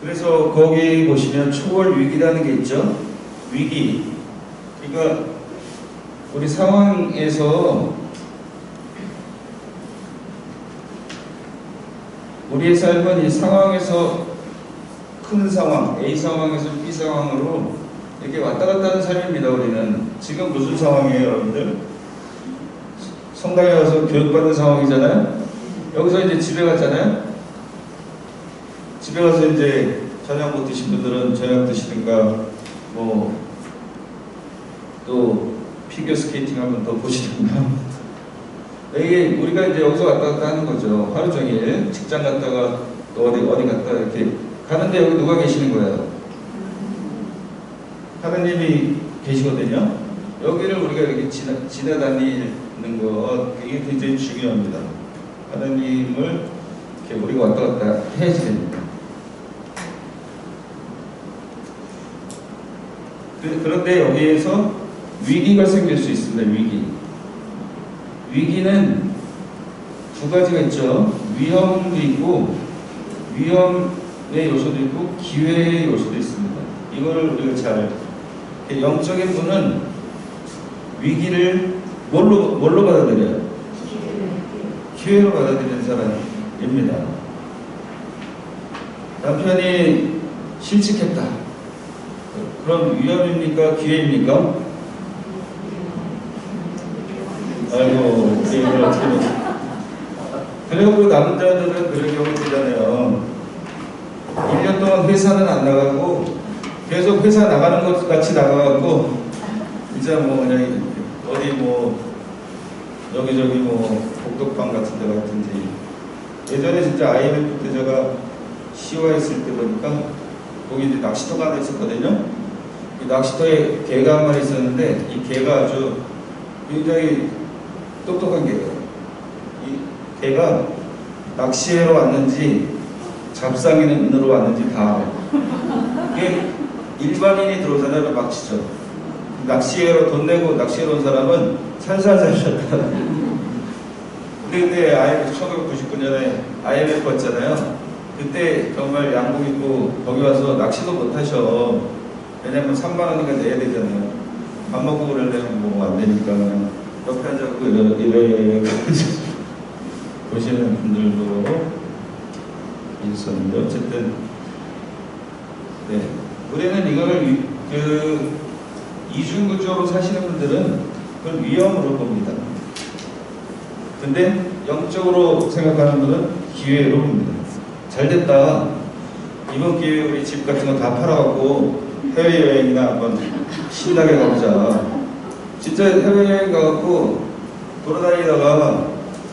그래서 거기 보시면 초월 위기라는 게 있죠. 위기. 그러니까 우리 상황에서 우리의 삶은 이 상황에서 큰 상황, A 상황에서 B 상황으로 이렇게 왔다 갔다 하는 삶입니다. 우리는 지금 무슨 상황이에요, 여러분들? 성당에 와서 교육받는 상황이잖아요. 여기서 이제 집에 갔잖아요. 집에 가서 이제 저녁 못 드신 분들은 저녁 드시든가 뭐 또 피겨 스케이팅 한번 더 보시든가. 이게 우리가 이제 여기서 왔다 갔다 하는 거죠. 하루 종일 직장 갔다가 또 어디 갔다 이렇게 가는데 여기 누가 계시는 거예요? 하느님이 계시거든요. 여기를 우리가 이렇게 지나다니는 것, 이게 굉장히 중요합니다. 하느님을 이렇게 우리가 왔다 갔다 해야 됩니다. 그런데 여기에서 위기가 생길 수 있습니다. 위기는 두 가지가 있죠. 위험도 있고, 위험의 요소도 있고, 기회의 요소도 있습니다. 이거를 우리가 잘, 영적인 분은 위기를 뭘로 받아들여요? 기회로 받아들이는 사람입니다. 남편이 실직했다. 그럼 위험입니까? 기회입니까? 아이고, 이걸 어떻게 그리고 남자들은 그런 경우 있잖아요. 1년 동안 회사는 안 나가고 계속 회사 나가는 것 같이 나가갖고 진짜 뭐 그냥 어디 뭐 여기저기 뭐 복덕방 같은 데 같은지. 예전에 진짜 IMF 때 제가 시와 있을 때 보니까 거기 이제 낚시터가 하나 있었거든요. 이 낚시터에 개가 한 마리 있었는데 이 개가 아주 굉장히 똑똑한 개예요. 이 개가 낚시하러 왔는지 잡상인으로 왔는지 다 이게 일반인이 들어오잖아요. 막 치죠. 낚시하러 돈 내고 낚시하러 온 사람은 살살살살 근데 IMF 1999년에 IMF 왔잖아요. 그때 정말 양복 입고 거기 와서 낚시도 못 하셔. 왜냐면 3만 원이니까 내야 되잖아요. 밥 먹고 그러려면 뭐 안 되니까 옆에 앉아서 이래 보시는 분들도 있었는데 어쨌든 네 우리는 이거를 이중구조로 사시는 분들은 그걸 위험으로 봅니다. 근데 영적으로 생각하는 분은 기회로 봅니다. 잘됐다. 이번 기회에 우리 집 같은 거 다 팔아갖고 해외여행이나 한번 신나게 가보자. 진짜 해외여행 가갖고 돌아다니다가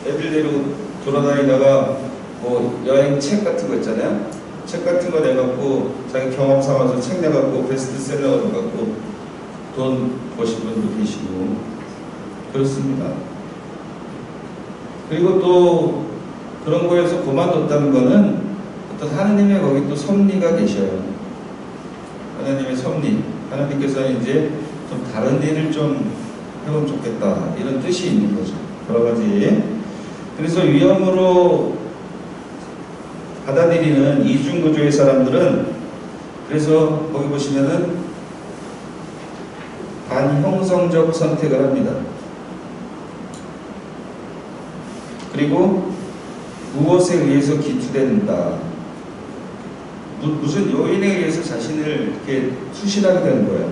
애들 데리고 돌아다니다가 뭐 여행 책 같은 거 있잖아요. 책 같은 거 내갖고 자기 경험 삼아서 책 내갖고 베스트셀러 갖고 돈 버신 분도 계시고 그렇습니다. 그리고 또 그런 거에서 그만뒀다는 거는 어떤 하느님의 거기 또 섭리가 계셔요. 하나님의 섭리. 하나님께서는 이제 좀 다른 일을 좀 해보면 좋겠다. 이런 뜻이 있는 거죠. 여러 가지. 그래서 위험으로 받아들이는 이중구조의 사람들은 그래서 거기 보시면은 반형성적 선택을 합니다. 그리고 무엇에 의해서 기투된다. 무슨 요인에 의해서 자신을 이렇게 수신하게 되는 거예요.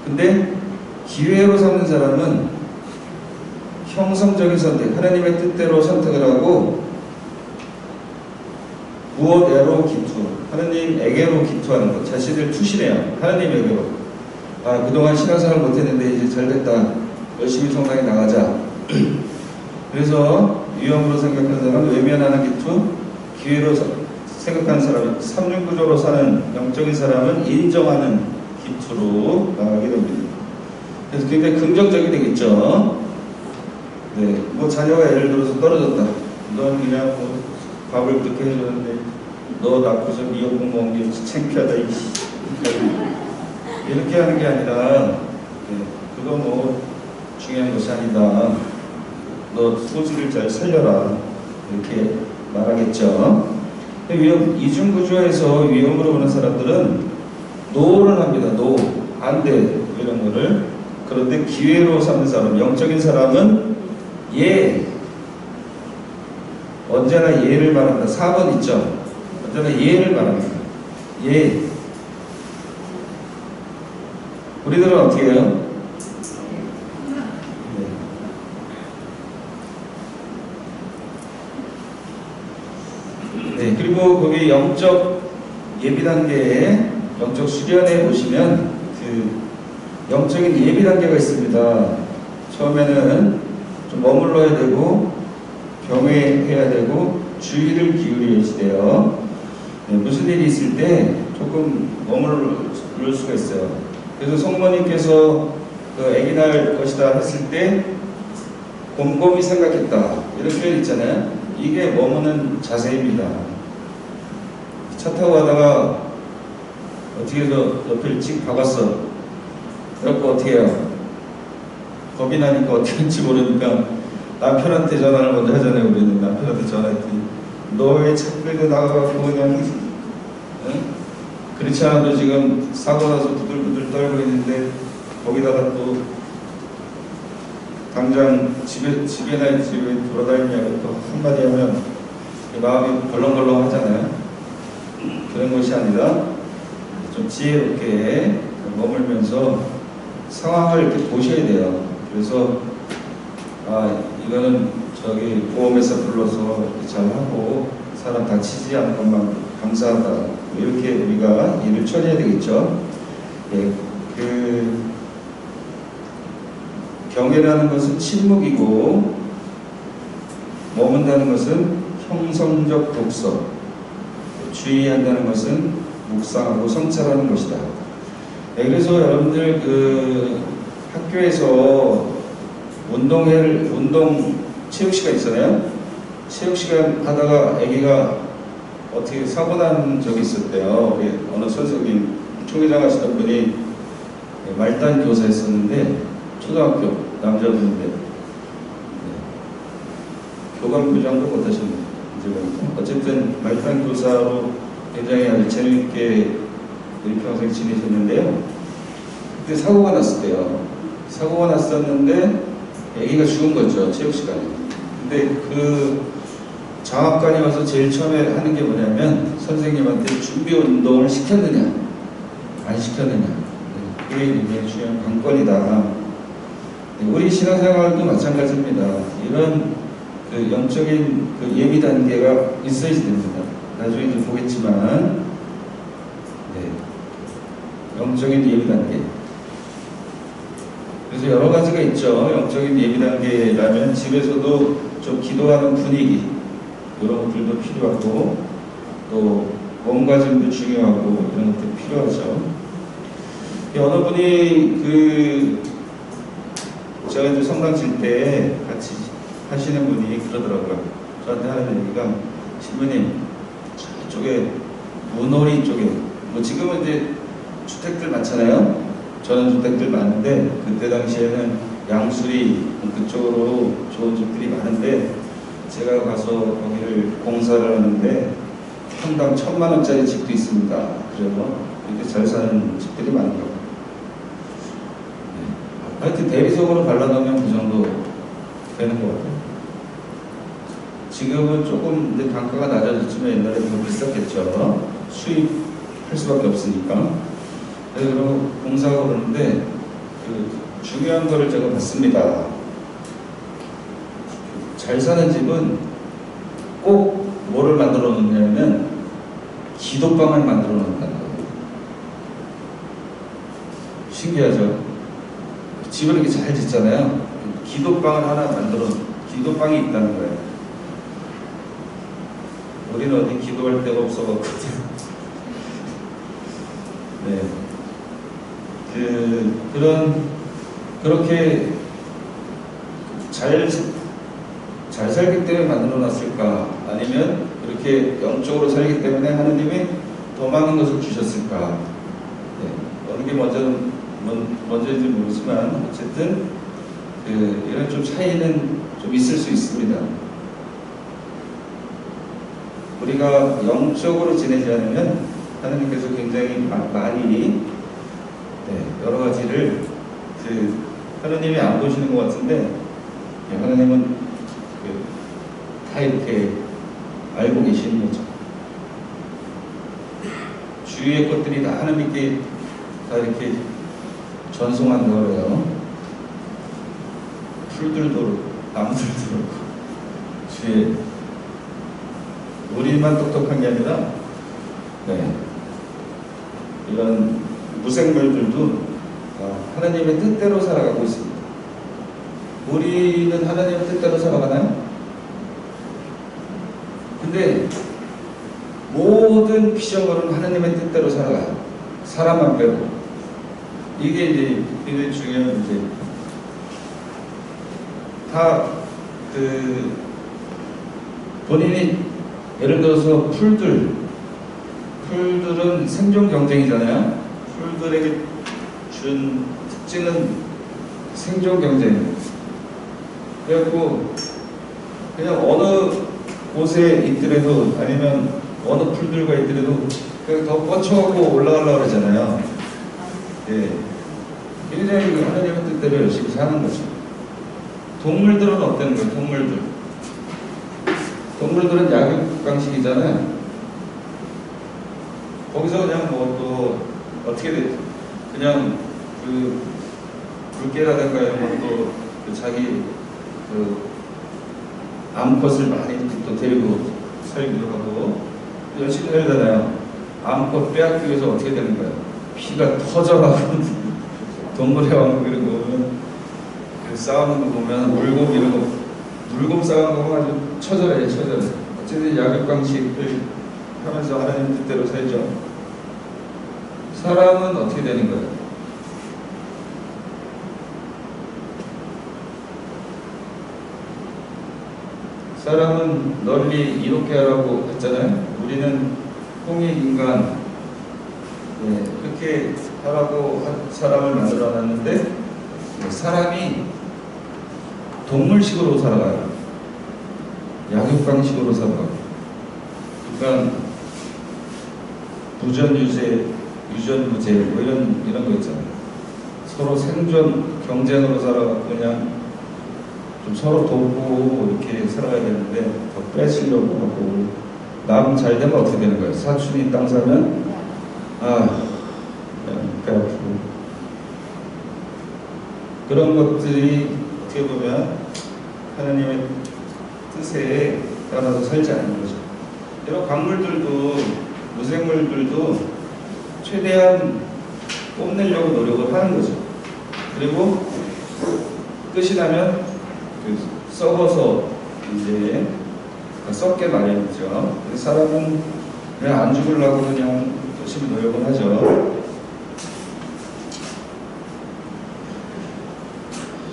근데 기회로 삼는 사람은 형성적인 선택, 하나님의 뜻대로 선택을 하고 무엇에로 기투, 하나님에게로 기투하는 것, 자신을 투신해요. 하나님에게로. 아, 그동안 신앙생활 못했는데 이제 잘됐다. 열심히 성당에 나가자. 그래서 위험으로 생각하는 사람은 외면하는 기투, 기회로 생각하는 사람은 삼중구조로 사는 영적인 사람은 인정하는 기투로 나가게 됩니다. 그래서 굉장히 긍정적이 되겠죠. 네, 뭐 자녀가 예를 들어서 떨어졌다. 넌 그냥 뭐 밥을 그렇게 해줬는데 너 낳고서 미역국 먹는 게 창피하다. 이렇게 하는 게 아니라 네, 그거 뭐 중요한 것이 아니다. 너 소질을 잘 살려라. 이렇게 말하겠죠. 이중 구조에서 위험으로 보는 사람들은 노를 합니다. 노, 안 돼, 이런 거를. 그런데 기회로 삼는 사람, 영적인 사람은 예, 언제나 예를 말합니다. 4번 있죠? 언제나 예를 말합니다. 예. 우리들은 어떻게 해요? 네, 그리고 거기 영적 예비 단계에 영적 수련에 보시면 그 영적인 예비 단계가 있습니다. 처음에는 좀 머물러야 되고 경외해야 되고 주의를 기울여야 돼요. 네, 무슨 일이 있을 때 조금 머무를 수가 있어요. 그래서 성모님께서 그 아기 낳을 것이다 했을 때 곰곰이 생각했다 이런 표현 있잖아요. 이게 머무는 자세입니다. 차 타고 가다가 어떻게 해서 옆을 찍 박았어. 그래갖고 어떻게 해요? 겁이 나니까 어떻게 할지 모르니까 남편한테 전화를 먼저 하잖아요. 우리는 남편한테 전화했더니 너 왜 차끌고 나가갖고 그냥 응? 그렇지 않아도 지금 사고 나서 부들부들 떨고 있는데 거기다가 또 당장 집에 돌아다니냐고 또 한마디 하면 마음이 벌렁벌렁 하잖아요. 그런 것이 아니라 좀 지혜롭게 머물면서 상황을 이렇게 보셔야 돼요. 그래서 이거는 저기 보험회사 불러서 잘하고 사람 다치지 않은 것만 감사하다. 이렇게 우리가 일을 처리해야 되겠죠. 예, 경외라는 것은 침묵이고 머문다는 것은 형성적 독서, 주의한다는 것은 묵상하고 성찰하는 것이다. 네, 그래서 여러분들 그 학교에서 운동 체육 시간 있잖아요. 체육 시간 하다가 아기가 어떻게 사고 난 적이 있었대요. 우리 어느 선생님 총회장 하시던 분이 말단 교사였었는데 초등학교 남자분인데 교감부장도 못하셨네요. 어쨌든 말단 교사로 굉장히 아주 재미있게 우리 평생 지내셨는데요. 그때 사고가 났었대요. 사고가 났었는데 아기가 죽은 거죠. 체육 시간에. 근데 그 장학관이 와서 제일 처음에 하는 게 뭐냐면 선생님한테 준비 운동을 시켰느냐 안 시켰느냐, 그게 굉장히 중요한 관건이다. 우리 신앙생활도 마찬가지입니다. 이런 그 영적인 그 예비 단계가 있어야지 됩니다. 나중에 이제 보겠지만, 영적인 예비 단계. 그래서 여러 가지가 있죠. 영적인 예비 단계라면 집에서도 좀 기도하는 분위기, 이런 것들도 필요하고, 또 몸가짐도 중요하고, 이런 것도 필요하죠. 어느 분이 제가 이제 성당 칠 때 같이 하시는 분이 그러더라고요. 저한테 하는 얘기가, 신부님, 저쪽에 문호리 쪽에, 지금은 이제 주택들 많잖아요. 전원주택들 많은데 그때 당시에는 양수리 그쪽으로 좋은 집들이 많은데 제가 가서 거기를 공사를 하는데 평당 1,000만 원짜리 집도 있습니다. 그래서 이렇게 잘 사는 집들이 많더라고요. 하여튼 대리석으로 발라놓으면 그 정도 되는 것 같아요. 지금은 조금 이제 단가가 낮아졌지만 옛날에 더 비쌌겠죠. 수입할 수밖에 없으니까. 그래서 공사하고 그러는데 중요한 거를 제가 봤습니다. 잘 사는 집은 꼭 뭐를 만들어 놓냐면 기도방을 만들어 놓는다는 거예요. 신기하죠? 집을 이렇게 잘 짓잖아요. 기도방을 하나 기도방이 있다는 거예요. 우리는 어디 기도할 데가 없어갖거든요. 네. 그렇게 잘 살기 때문에 만들어 놨을까? 아니면 그렇게 영적으로 살기 때문에 하느님이 더 많은 것을 주셨을까? 네. 어느 게 먼저인지 모르지만, 어쨌든, 이런 좀 차이는 좀 있을 수 있습니다. 우리가 영적으로 지내지 않으면 하나님께서 굉장히 많이 여러 가지를 하나님이 안 보시는 것 같은데 하나님은 다 이렇게 알고 계시는 거죠. 주위의 것들이 다 하나님께 다 이렇게 전송한다고 그래요. 풀들도 그렇고 나무들도 그렇고 주위에 우리만 똑똑한 게 아니라 이런 무생물들도 하나님의 뜻대로 살아가고 있습니다. 우리는 하나님의 뜻대로 살아가나요? 근데 모든 피조물은 하나님의 뜻대로 살아가요. 사람만 빼고. 이게 이제 굉장히 중요한 문제. 다 본인이 예를 들어서 풀들은 생존 경쟁이잖아요. 풀들에게 준 특징은 생존 경쟁. 그래갖고 그냥 어느 곳에 있더라도 아니면 어느 풀들과 있더라도 더 뻗쳐가고 올라가려고 그러잖아요. 굉장히 하나님의 뜻대로 열심히 사는 거죠. 동물들은 어떤 거예요? 동물들은 약육강식이잖아요. 거기서 그냥 뭐 또 어떻게 돼? 그냥 물개라든가 이런 것도 자기 암컷을 많이 또 데리고 살기도 하고 열심히 살잖아요. 암컷 빼앗기 위해서 어떻게 되는 거예요? 피가 터져가고 동물의 왕국 이런 거 보면 싸우는 거 보면 물곰 이런 거 물곰 싸우는 거 보면 아주 처절해. 어쨌든 약육강식을 하면서 하나님 뜻대로 살죠. 사람은 어떻게 되는 거예요? 사람은 널리 이롭게 하라고 했잖아요. 우리는 홍익 인간 그렇게 하라고 사람을 만들어 놨는데 사람이 동물식으로 살아가요. 약육강식으로 살아가요. 그러니까 부전유제, 유전무제 뭐 이런 거 있잖아요. 서로 생존 경쟁으로 살아가고 그냥 좀 서로 돕고 이렇게 살아가야 되는데 더 뺏으려고 하고 남 잘 되면 어떻게 되는 거예요? 사촌이 땅 사면 배 아프고 그런 것들이 어떻게 보면 하나님의 뜻에 따라서 살지 않는 거죠. 이런 광물들도 무생물들도 최대한 뽐내려고 노력을 하는 거죠. 그리고 끝이 나면 썩어서 이제 썩게 마련이죠. 사람은 그냥 안 죽으려고 그냥 열심히 노력을 하죠.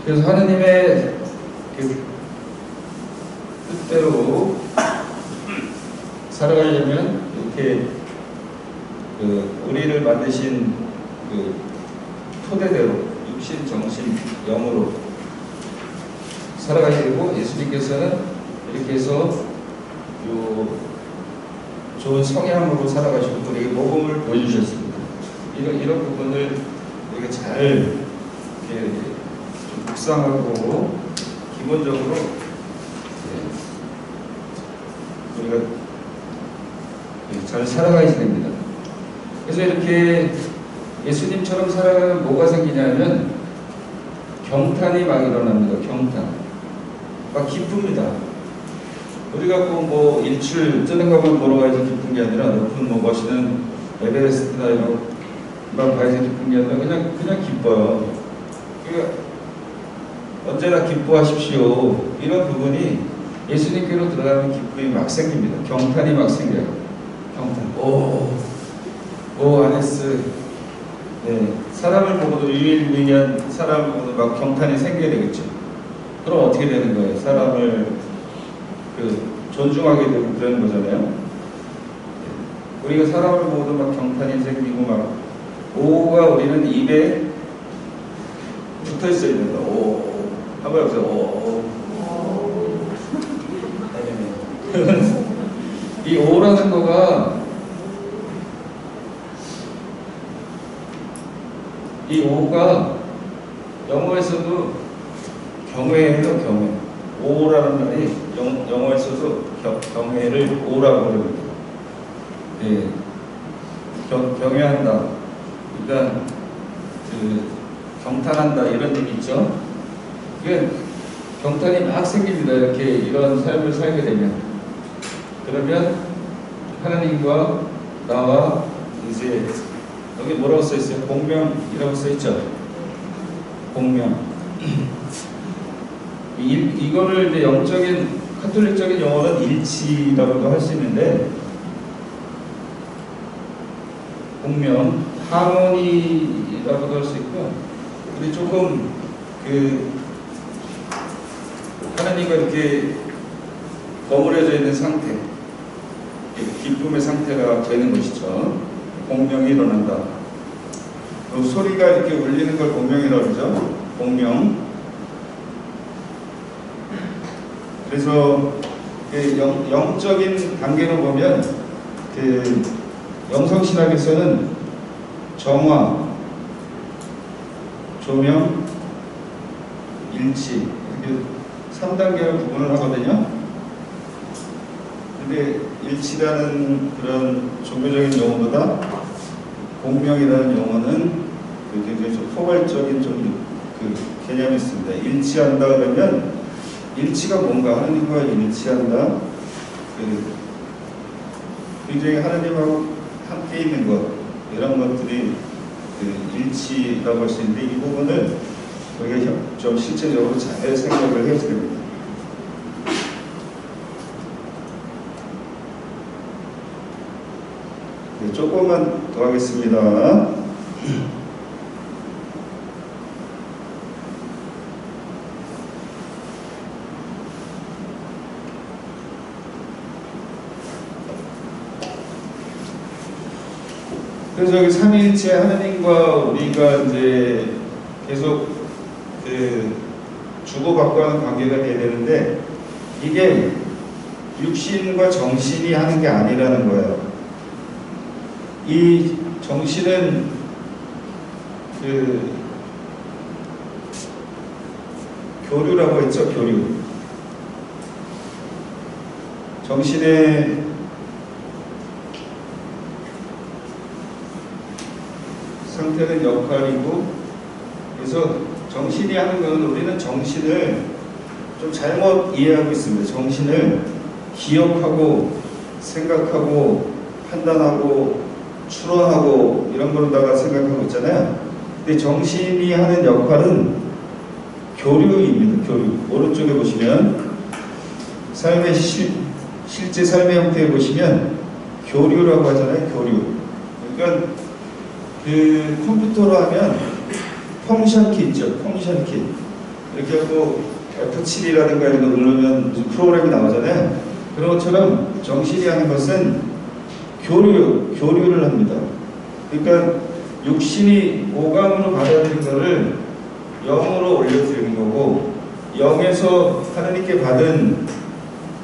그래서 하나님의 뜻대로 살아가려면 이렇게 우리를 만드신 토대대로 육신, 정신, 영으로 살아가야 되고 예수님께서는 이렇게 해서 좋은 성향으로 살아가시고 또 우리에게 모범을 보여주셨습니다. 이런 부분을 우리가 잘 이렇게 좀 묵상하고 기본적으로 우리가 잘 살아가야 됩니다. 그래서 이렇게 예수님처럼 살아가면 뭐가 생기냐면 경탄이 막 일어납니다. 경탄. 막 기쁩니다. 우리가 뭐 일출 뜨는 것만 보러 가야지 기쁜 게 아니라 높은 뭐 멋있는 에베레스트나 이런 만 봐야지 기쁜 게 아니라 그냥 기뻐요. 그러니까 언제나 기뻐하십시오. 이런 부분이 예수님께로 들어가면 기쁨이 막 생깁니다. 경탄이 막 생겨요. 경탄. 오 아네스. 사람을 보고도 유일무이한 사람을 보고도 막 경탄이 생겨야 되겠죠. 그럼 어떻게 되는 거예요? 사람을 존중하게 되고 그런 거잖아요. 우리가 사람을 보고도 막 경탄이 생기고 막 오가 우리는 입에 붙어 있어야 된다. 오 한번 해보세요. 오. 이 오라는 거가 이 오가 영어에서도 경외예요, 경외. 오라는 말이 영어에서도 경외를 오라고 그럽니다. 예, 경외한다. 그러니까 경탄한다 이런 얘기 있죠. 이게 경탄이 막 생깁니다. 이렇게 이런 삶을 살게 되면. 그러면 하나님과 나와 이제 여기 뭐라고 써 있어요? 공명이라고 써 있죠. 공명. 이거를 이제 영적인 카톨릭적인 용어는 일치라고도 할 수 있는데, 공명, 하모니라고도 할 수 있고, 우리 조금 하나님과 이렇게 버무려져 있는 상태, 기쁨의 상태가 되는 것이죠. 공명이 일어난다. 소리가 이렇게 울리는 걸 공명이라고 그러죠. 공명. 그래서 영적인 단계로 보면 영성신학에서는 정화, 조명, 일치 이렇게 3단계로 구분을 하거든요. 근데 일치라는 그런 종교적인 용어보다 공명이라는 용어는 굉장히 좀 포괄적인 개념이 있습니다. 일치한다 그러면 일치가 뭔가, 하나님과 일치한다. 굉장히 하나님하고 함께 있는 것, 이런 것들이 일치라고 할 수 있는데, 이 부분을 우리가 좀 실제적으로 잘 생각을 해야 됩니다. 네, 조금만 더 하겠습니다. 그래서 여기 삼위일체 하나님과 우리가 이제 계속 주고받고 하는 관계가 돼야 되는데, 이게 육신과 정신이 하는 게 아니라는 거예요. 이 정신은 교류라고 했죠, 교류. 정신의 상태는 역할이고, 그래서 정신이 하는 것은, 우리는 정신을 좀 잘못 이해하고 있습니다. 정신을 기억하고 생각하고 판단하고 추론하고 이런 거로다가 생각하고 있잖아요. 근데 정신이 하는 역할은 교류입니다. 교류. 오른쪽에 보시면 삶의 실제 삶의 형태에 보시면 교류라고 하잖아요. 교류. 그러니까 컴퓨터로 하면 펑션 키 있죠. 펑션 키. 이렇게 하고 F7이라든가 이런 거 누르면 프로그램이 나오잖아요. 그런 것처럼 정신이 하는 것은 교류를 합니다. 그러니까 육신이 오감으로 받아들인 것을 영으로 올려드리는 거고, 영에서 하나님께 받은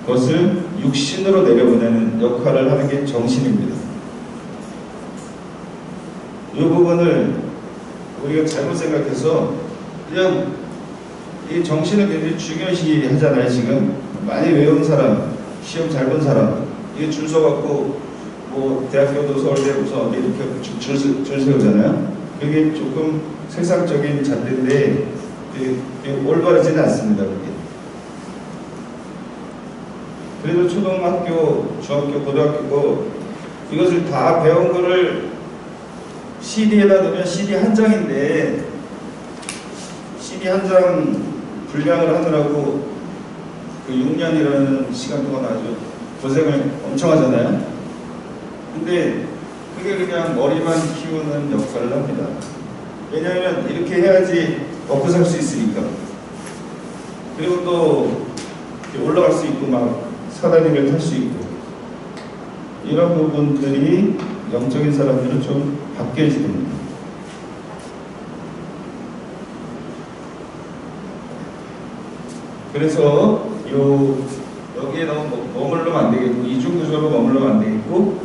것을 육신으로 내려보내는 역할을 하는 게 정신입니다. 이 부분을 우리가 잘못 생각해서 그냥 이 정신을 굉장히 중요시 하잖아요. 지금 많이 외운 사람, 시험 잘 본 사람, 이게 줄 서갖고 뭐 대학교도 서울대 무슨 어디 이렇게 줄 세우잖아요. 그게 조금 세상적인 잣대인데 올바르지는 않습니다. 그게. 그래도 초등학교, 중학교, 고등학교고 이것을 다 배운 거를 CD에다 넣으면 CD 한 장인데, CD 한 장 분량을 하느라고 6년이라는 시간 동안 아주 고생을 엄청 하잖아요. 근데 그게 그냥 머리만 키우는 역할을 합니다. 왜냐하면 이렇게 해야지 먹고 살 수 있으니까. 그리고 또 올라갈 수 있고 막 사다리를 탈 수 있고, 이런 부분들이 영적인 사람들은 좀 바뀌어야 됩니다. 그래서 여기에 너무 머물러면 안 되겠고, 이중구조로 머물러면 안 되겠고,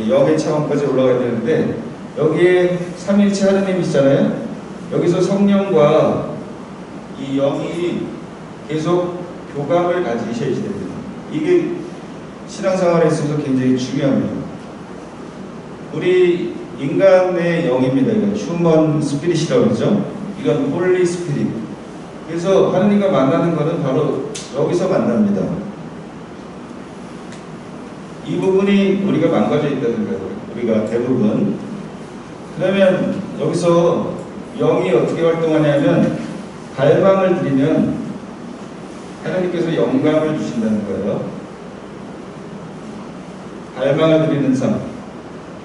영의 차원까지 올라가야 되는데, 여기에 삼위일체 하느님이 있잖아요. 여기서 성령과 이 영이 계속 교감을 가지셔야 됩니다. 이게 신앙생활에 있어서 굉장히 중요합니다. 우리 인간의 영입니다. 이건 휴먼 스피릿이라고 그러죠. 이건 홀리 스피릿. 그래서 하느님과 만나는 것은 바로 여기서 만납니다. 이 부분이 우리가 망가져 있다는 거예요. 우리가 대부분. 그러면 여기서 영이 어떻게 활동하냐면 갈망을 드리면 하나님께서 영감을 주신다는 거예요. 갈망을 드리는 삶.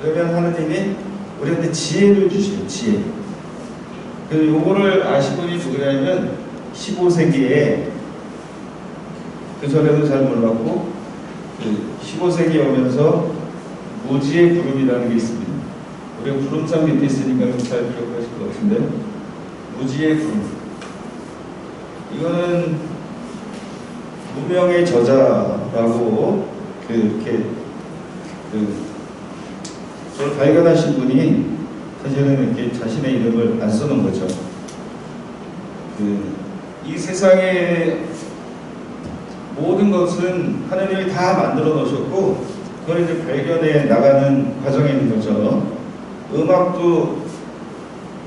그러면 하나님이 우리한테 지혜를 주시요. 지혜. 그래서 요거를 아신 분이 누구냐면 15세기에 그 전에도 잘 몰랐고 15세기에 오면서 무지의 구름이라는 게 있습니다. 우리가 구름상 밑에 있으니까 잘 기억하실 것 같은데 무지의 구름. 이거는 무명의 저자라고 그렇게 그걸 발견하신 분이 사실은 이렇게 자신의 이름을 안 써놓은 거죠. 이 세상의 모든 것은 하나님이 다 만들어 놓으셨고 그걸 이제 발견해 나가는 과정에 있는 거죠. 음악도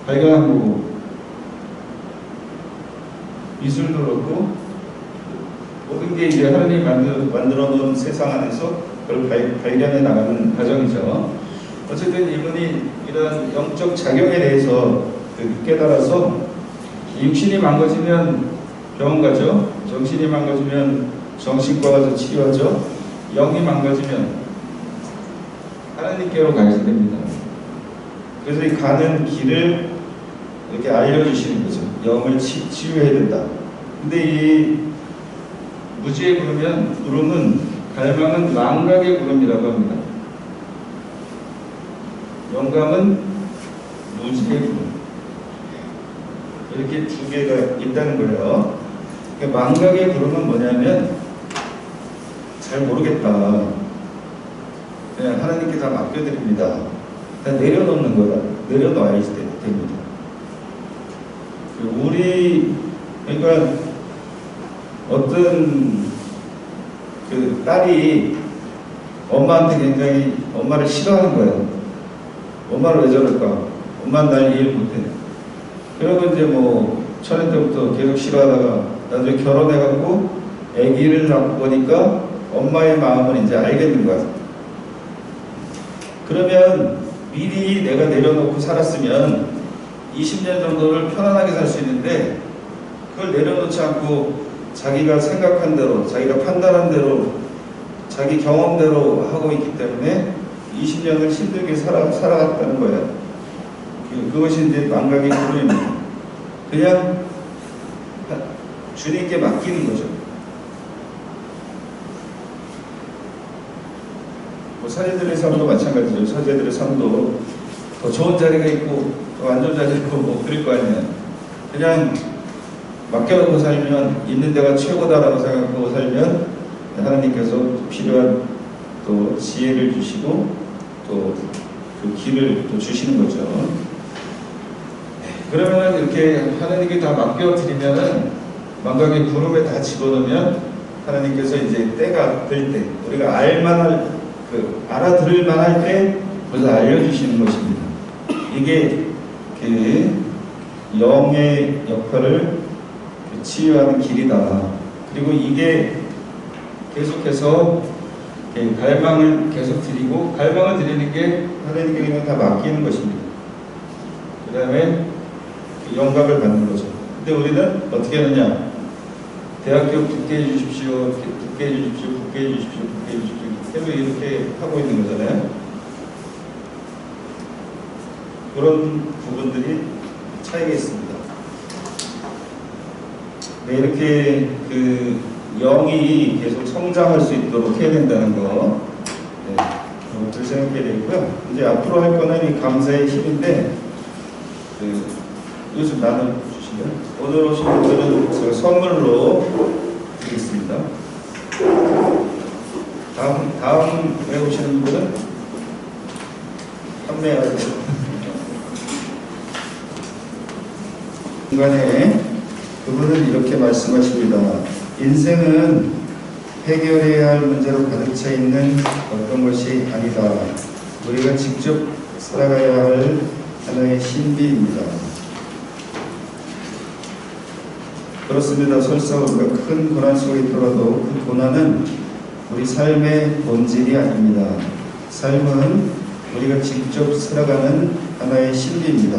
발견한 거고 미술도 그렇고 모든 게 이제 하나님이 만들어 놓은 세상 안에서 그걸 발견해 나가는 과정이죠. 어쨌든 이분이 이런 영적 작용에 대해서 깨달아서 육신이 망가지면 병원 가죠. 정신이 망가지면 정신과 가서 치료하죠. 영이 망가지면 하나님께로 가야 됩니다. 그래서 이 가는 길을 이렇게 알려주시는 거죠. 영을 치유해야 된다. 근데 이 무지의 구름은 갈망은 망각의 구름이라고 합니다. 영감은 무지의 구름. 이렇게 두 개가 있다는 거예요. 그러니까 망각의 구름은 뭐냐면 잘 모르겠다. 그냥 하나님께 다 맡겨드립니다. 다 내려놓는 거다. 내려놔야 됩니다. 그러니까 어떤 그 딸이 엄마한테 굉장히 엄마를 싫어하는 거예요. 엄마를 왜 저럴까? 엄마는 날 이해를 못해. 그러고 이제 뭐 초년 때부터 계속 싫어하다가 나중에 결혼해갖고 아기를 낳고 보니까 엄마의 마음을 이제 알겠는 거야. 그러면 미리 내가 내려놓고 살았으면 20년 정도를 편안하게 살 수 있는데 그걸 내려놓지 않고 자기가 생각한 대로, 자기가 판단한 대로, 자기 경험대로 하고 있기 때문에 20년을 힘들게 살아갔다는 거예요. 그것이 이제 망각의 구름입니다. 그냥 주님께 맡기는 거죠. 뭐 사제들의 삶도 마찬가지죠. 사제들의 삶도 더 좋은 자리가 있고 더 안 좋은 자리가 있고 뭐 그럴 거 아니에요. 그냥 맡겨놓고 살면 있는 데가 최고다라고 생각하고 살면 하나님께서 필요한 또 지혜를 주시고 또 그 길을 또 주시는 거죠. 그러면 이렇게 하나님께 다 맡겨드리면은 망각의 구름에 다 집어넣으면 하나님께서 이제 때가 될 때 우리가 알아들을 만할 때 벌써 알려주시는 것입니다. 이게 그 영의 역할을 치유하는 길이다. 그리고 이게 계속해서 갈망을 계속 드리고 갈망을 드리는 게 하나님께 다 맡기는 것입니다. 그 다음에 영감을 받는 거죠. 근데 우리는 어떻게 하느냐? 대학교 붙게 해주십시오, 붙게 해주십시오, 붙게 해주십시오, 붙게 해주십시오. 계속 이렇게 하고 있는 거잖아요. 그런 부분들이 차이가 있습니다. 네, 이렇게 그 영이 계속 성장할 수 있도록 해야 된다는 거, 그것을 생각해야 되고요. 이제 앞으로 할 거는 이 감사의 힘인데, 이것 좀 나눠주시면 오늘 오신 분들은 제가 선물로 드리겠습니다. 다음 외우시는 분들은 판매하고 중간에 그분은 이렇게 말씀하십니다. 인생은 해결해야 할 문제로 가득 차 있는 어떤 것이 아니다. 우리가 직접 살아가야 할 하나의 신비입니다. 그렇습니다. 설사 우리가 큰 고난 속에 있더라도 그 고난은 우리 삶의 본질이 아닙니다. 삶은 우리가 직접 살아가는 하나의 신비입니다.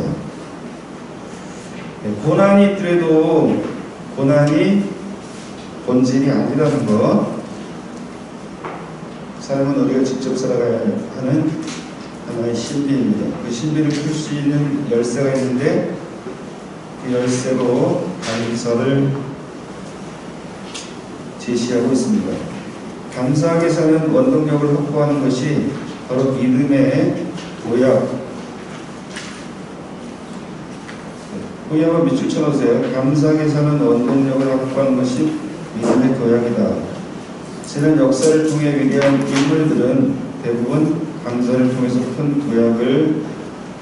고난이 있더라도 고난이 본질이 아니라는 것, 삶은 우리가 직접 살아가야 하는 하나의 신비입니다. 그 신비를 풀 수 있는 열쇠가 있는데 그 열쇠로 감사를 제시하고 있습니다. 감사하게 사는 원동력을 확보하는 것이 바로 믿음의 도약. 호야와 밑줄 쳐놓으세요. 감사하게 사는 원동력을 확보하는 것이 믿음의 도약이다. 지난 역사를 통해 위대한 인물들은 대부분 감사를 통해서 큰 도약을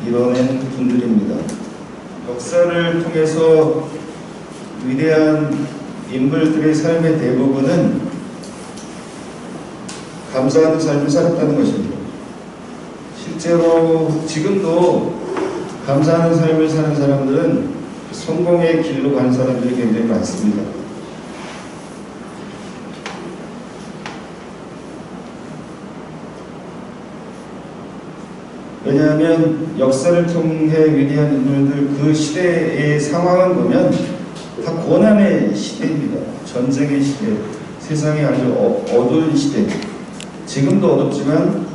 이뤄낸 분들입니다. 역사를 통해서 위대한 인물들의 삶의 대부분은 감사하는 삶을 살았다는 것입니다. 실제로 지금도 감사하는 삶을 사는 사람들은 성공의 길로 가는 사람들이 굉장히 많습니다. 왜냐하면 역사를 통해 위대한 인물들 그 시대의 상황을 보면 다 고난의 시대입니다. 전쟁의 시대, 세상이 아주 어두운 시대. 지금도 어둡지만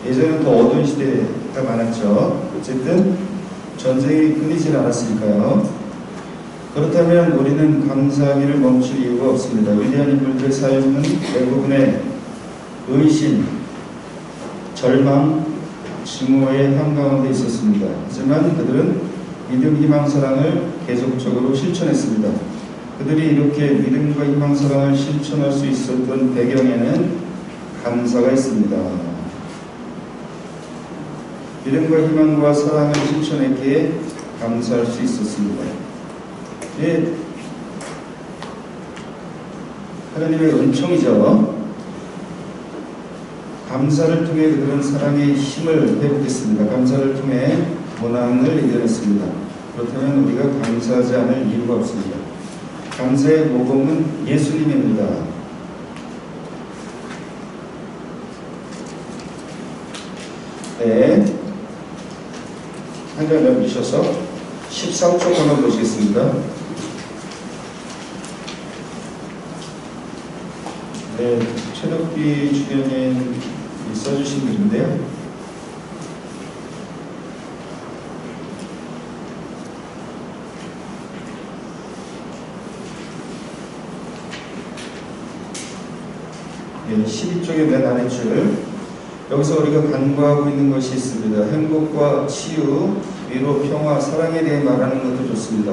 예전엔 더 어두운 시대가 많았죠. 어쨌든 전쟁이 끊이질 않았으니까요. 그렇다면 우리는 감사하기를 멈출 이유가 없습니다. 위대한 인물들의 삶은 대부분의 의심, 절망, 증오의 한가운데 있었습니다. 하지만 그들은 믿음, 희망, 사랑을 계속적으로 실천했습니다. 그들이 이렇게 믿음과 희망, 사랑을 실천할 수 있었던 배경에는 감사가 있습니다. 믿음과 희망과 사랑을 실천했기에 감사할 수 있었습니다. 예, 하나님의 은총이죠. 감사를 통해 그들은 사랑의 힘을 회복했습니다. 감사를 통해 고난을 이겨냈습니다. 그렇다면 우리가 감사하지 않을 이유가 없습니다. 감사의 모범은 예수님입니다. 네, 한 장 넘기셔서 13쪽 한번 보시겠습니다. 네, 최덕기 주변에 써주신 글인데요. 네, 12쪽의 맨 아래줄. 여기서 우리가 간구하고 있는 것이 있습니다. 행복과 치유, 위로, 평화, 사랑에 대해 말하는 것도 좋습니다.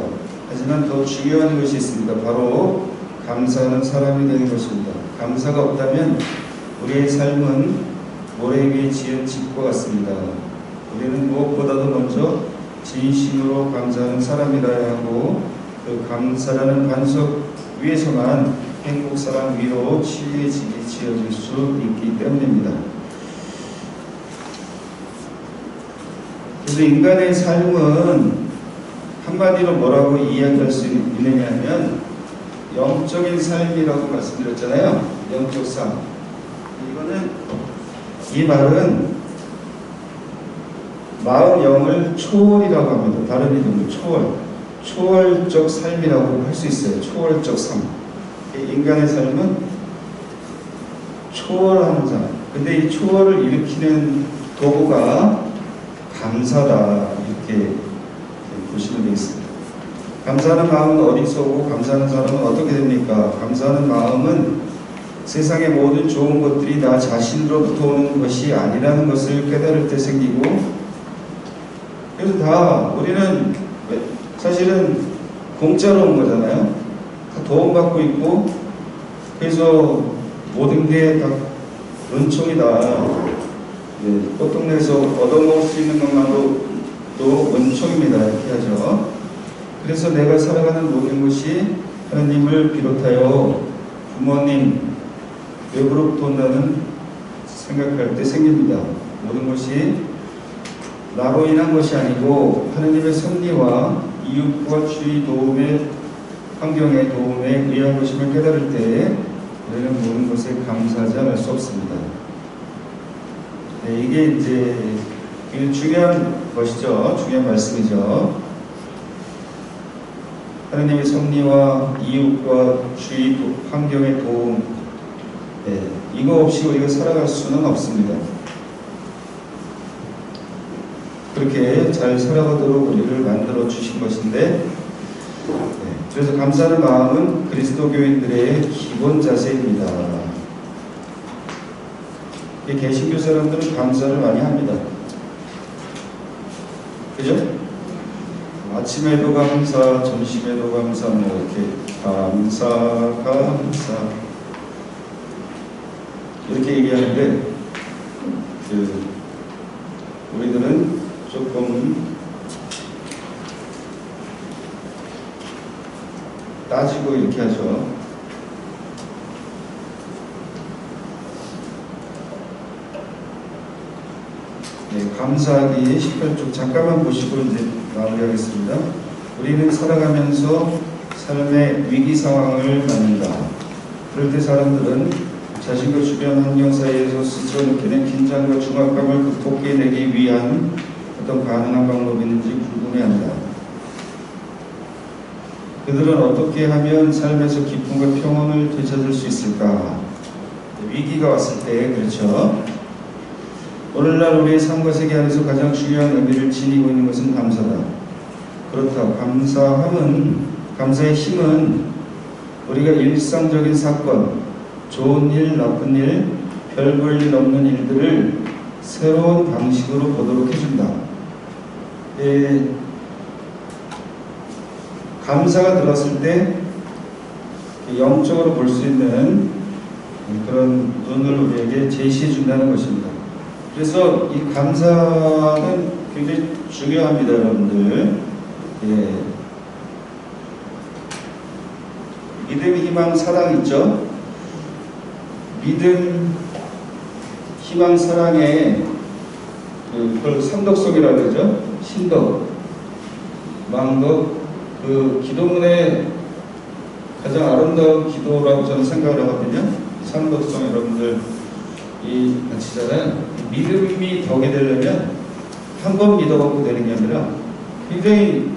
하지만 더 중요한 것이 있습니다. 바로 감사하는 사람이 되는 것입니다. 감사가 없다면 우리의 삶은 모래 위에 지은 집과 같습니다. 우리는 무엇보다도 먼저 진심으로 감사하는 사람이라야 하고 그 감사라는 반석 위에서만 행복, 사랑, 위로, 치유의 집이 지어질 수 있기 때문입니다. 그래서 인간의 삶은 한마디로 뭐라고 이야기할 수 있느냐 하면 영적인 삶이라고 말씀드렸잖아요. 영적 삶. 이 말은 마음, 영을 초월이라고 합니다. 다른 이름으로 초월적 삶이라고 할 수 있어요. 초월적 삶. 인간의 삶은 초월하는 삶. 근데 이 초월을 일으키는 도구가 감사다, 이렇게 보시면 되겠습니다. 감사하는 마음은 어디서 오고 감사하는 사람은 어떻게 됩니까? 감사하는 마음은 세상의 모든 좋은 것들이 나 자신으로부터 오는 것이 아니라는 것을 깨달을 때 생기고, 그래서 다 우리는 사실은 공짜로 온 거잖아요. 다 도움받고 있고, 그래서 모든 게 다 은총이다. 꽃동네에서 얻어먹을 수 있는 것만도 또 은총입니다. 이렇게 하죠. 그래서 내가 살아가는 모든 것이 하나님을 비롯하여 부모님, 외부로부터 온다는 생각할 때 생깁니다. 모든 것이 나로 인한 것이 아니고 하나님의 섭리와 이웃과 주위 도움의 환경의 도움에 의한 것임을 깨달을 때 우리는 모든 것에 감사하지 않을 수 없습니다. 네, 이게 이제 중요한 것이죠. 중요한 말씀이죠. 하나님의 섭리와 이웃과 주위 환경의 도움, 네, 이거 없이 우리가 살아갈 수는 없습니다. 그렇게 잘 살아가도록 우리를 만들어 주신 것인데, 그래서 감사하는 마음은 그리스도교인들의 기본 자세입니다. 개신교 사람들은 감사를 많이 합니다. 그죠? 아침에도 감사, 점심에도 감사, 뭐 이렇게 감사 이렇게 얘기하는데, 우리들은 조금 따지고 이렇게 하죠. 네, 감사하기 18쪽 잠깐만 보시고 이제 마무리하겠습니다. 우리는 살아가면서 삶의 위기 상황을 만난다. 그럴 때 사람들은 자신과 주변 환경 사이에서 스스로 느끼는 긴장과 중압감을 극복해내기 위한 어떤 가능한 방법이 있는지 궁금해한다. 그들은 어떻게 하면 삶에서 기쁨과 평온을 되찾을 수 있을까? 위기가 왔을 때, 그렇죠? 오늘날 우리의 삶과 세계 안에서 가장 중요한 의미를 지니고 있는 것은 감사다. 그렇다. 감사의 힘은 우리가 일상적인 사건, 좋은 일, 나쁜 일, 별 볼 일 없는 일들을 새로운 방식으로 보도록 해준다. 감사가 들었을 때 영적으로 볼 수 있는 그런 눈을 우리에게 제시해 준다는 것입니다. 그래서 이 감사는 굉장히 중요합니다, 여러분들. 믿음, 희망, 사랑 있죠? 믿음, 희망, 사랑의 그걸 삼덕성이라고 그러죠? 신덕, 망덕, 기도문의 가장 아름다운 기도라고 저는 생각을 하거든요. 삼덕성 여러분들 아시잖아요. 믿음이 덕이 되려면 한 번 믿어갖고 되는 게 아니라 굉장히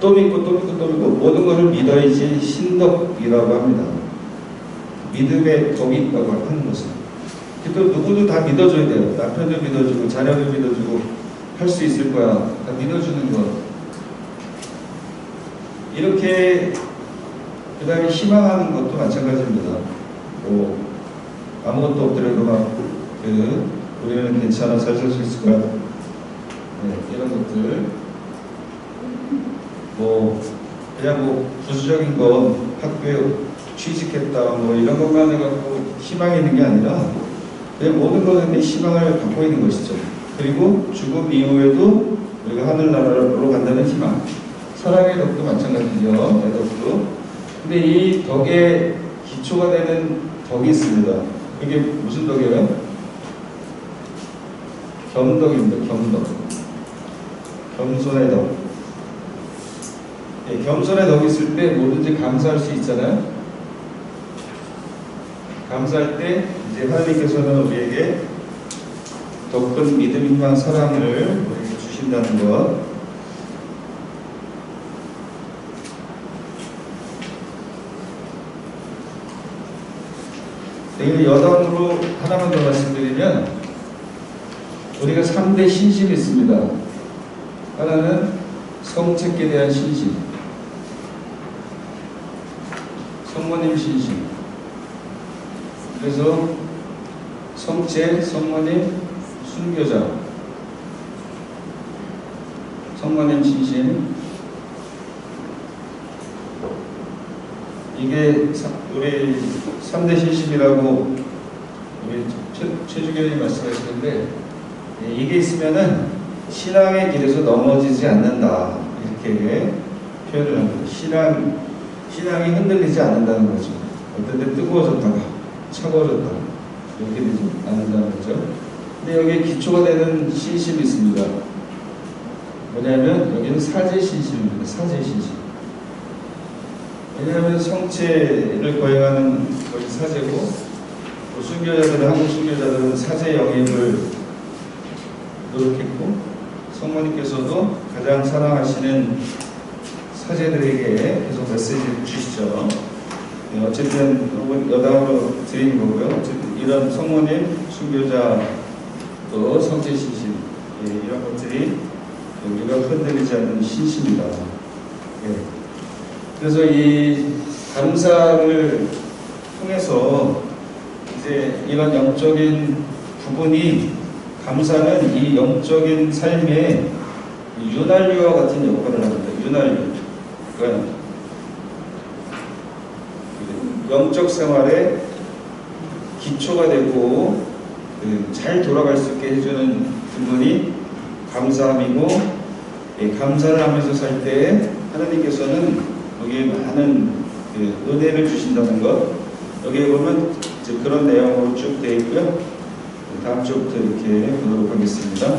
또 믿고 모든 것을 믿어야지 신덕이라고 합니다. 믿음의 덕이 있다고 하는 것은. 또 누구도 다 믿어줘야 돼요. 남편도 믿어주고 자녀도 믿어주고 할 수 있을 거야. 다 믿어주는 것. 이렇게 그 다음에 희망하는 것도 마찬가지입니다. 아무것도 없더라도 우리는 괜찮아, 잘 살 수 있을 거야. 이런 것들. 그냥 부수적인 건 학교에 취직했다, 이런 것만 해갖고 희망이 있는 게 아니라 그냥 모든 것에 희망을 갖고 있는 것이죠. 그리고 죽음 이후에도 우리가 하늘나라로 간다는 희망. 사랑의 덕도 마찬가지죠. 내 덕도. 근데 이 덕의 기초가 되는 덕이 있습니다. 그게 무슨 덕이에요? 겸덕입니다. 겸덕. 겸손의 덕. 겸손의 덕이 있을 때 뭐든지 감사할 수 있잖아요. 감사할 때 이제 하나님께서는 우리에게 더 큰 믿음, 희망, 사랑을 우리에게 주신다는 것. 여담으로 하나만 더 말씀드리면 우리가 3대 신심이 있습니다. 하나는 성책에 대한 신심, 성모님 신심. 그래서 성책, 성모님, 순교자, 성모님 신심. 이게 우리 3대 신심이라고 최주교님 말씀하시는데 이게 있으면은 신앙의 길에서 넘어지지 않는다 이렇게 표현을 합니다. 신앙이 흔들리지 않는다는 거죠. 어떤 데 뜨거워졌다가 차가워졌다가 이렇게 되지 않는다는 거죠. 근데 여기에 기초가 되는 신심이 있습니다. 뭐냐면 여기는 사제 신심입니다. 사제 신심. 왜냐하면 성체를 거행하는 것이 사제고, 또 순교자들은, 한국 순교자들은 사제 영입을 노력했고, 성모님께서도 가장 사랑하시는 사제들에게 계속 메시지를 주시죠. 네, 어쨌든 여담으로 드린 거고요. 어쨌든 이런 성모님, 순교자, 또 성체 신심, 이런 것들이 우리가 흔들리지 않는 신심이다. 네. 그래서 이 감사를 통해서 이제 이런 영적인 부분이, 감사는 이 영적인 삶의 윤활유와 같은 역할을 합니다. 윤활유. 그러니까 영적 생활의 기초가 되고 잘 돌아갈 수 있게 해주는 부분이 감사함이고, 감사를 하면서 살 때 하나님께서는 여기에 많은 은혜를 주신다는 것, 여기에 보면 이제 그런 내용으로 쭉 되어 있고요. 다음 주부터 이렇게 보도록 하겠습니다.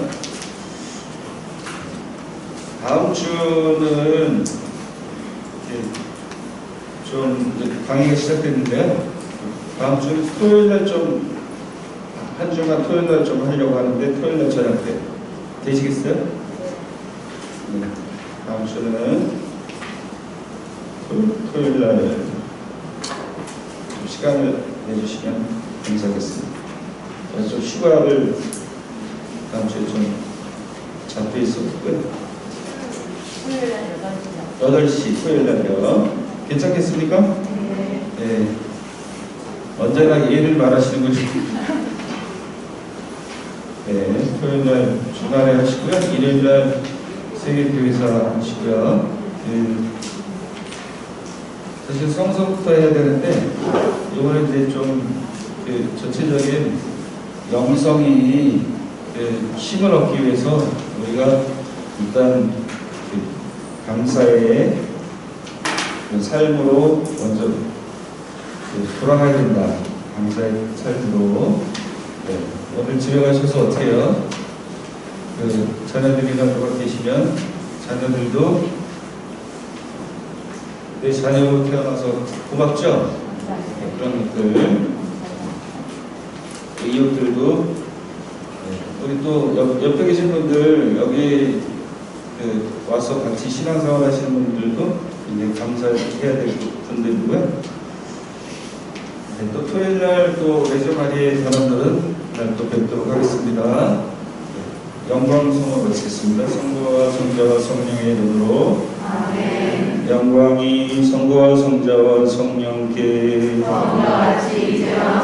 다음 주는 좀 강의가 시작됐는데요. 다음 주는 토요일날 좀, 한 주간 토요일날 좀 하려고 하는데, 토요일날 저녁 때 되시겠어요? 네. 다음 주는 토요일날 좀 시간을 내주시면 감사하겠습니다. 좀 휴가를 다음 주에 좀 잡혀 있었고요. 토요일날 8시 토요일날요. 괜찮겠습니까? 네. 네. 언제나 예를 말하시는 거죠. 네, 토요일날 주말에 하시고요. 일요일날 세계교회사 하시고요. 사실 성서부터 해야 되는데, 이번에 이제 좀 전체적인 영성이 힘을 얻기 위해서 우리가 일단 감사의 삶으로 먼저 돌아가야 된다. 감사의 삶으로. 네. 오늘 집에 가셔서 어떻게 해요? 자녀들이나 누가 계시면 자녀들도 내 자녀로 태어나서 고맙죠? 네, 그런 것들, 이웃들도, 우리 또 옆에 계신 분들, 여기 와서 같이 신앙생활 하시는 분들도 이제 감사해야 될 분들이고요. 네, 또 토요일날 또 레저 마리의 사람들은 또 뵙도록 하겠습니다. 영광 성호 마치겠습니다. 성부와 성자와 성령의 이름으로 아멘. 영광이 성부와 성자와 성령께 성부와 같이 이제와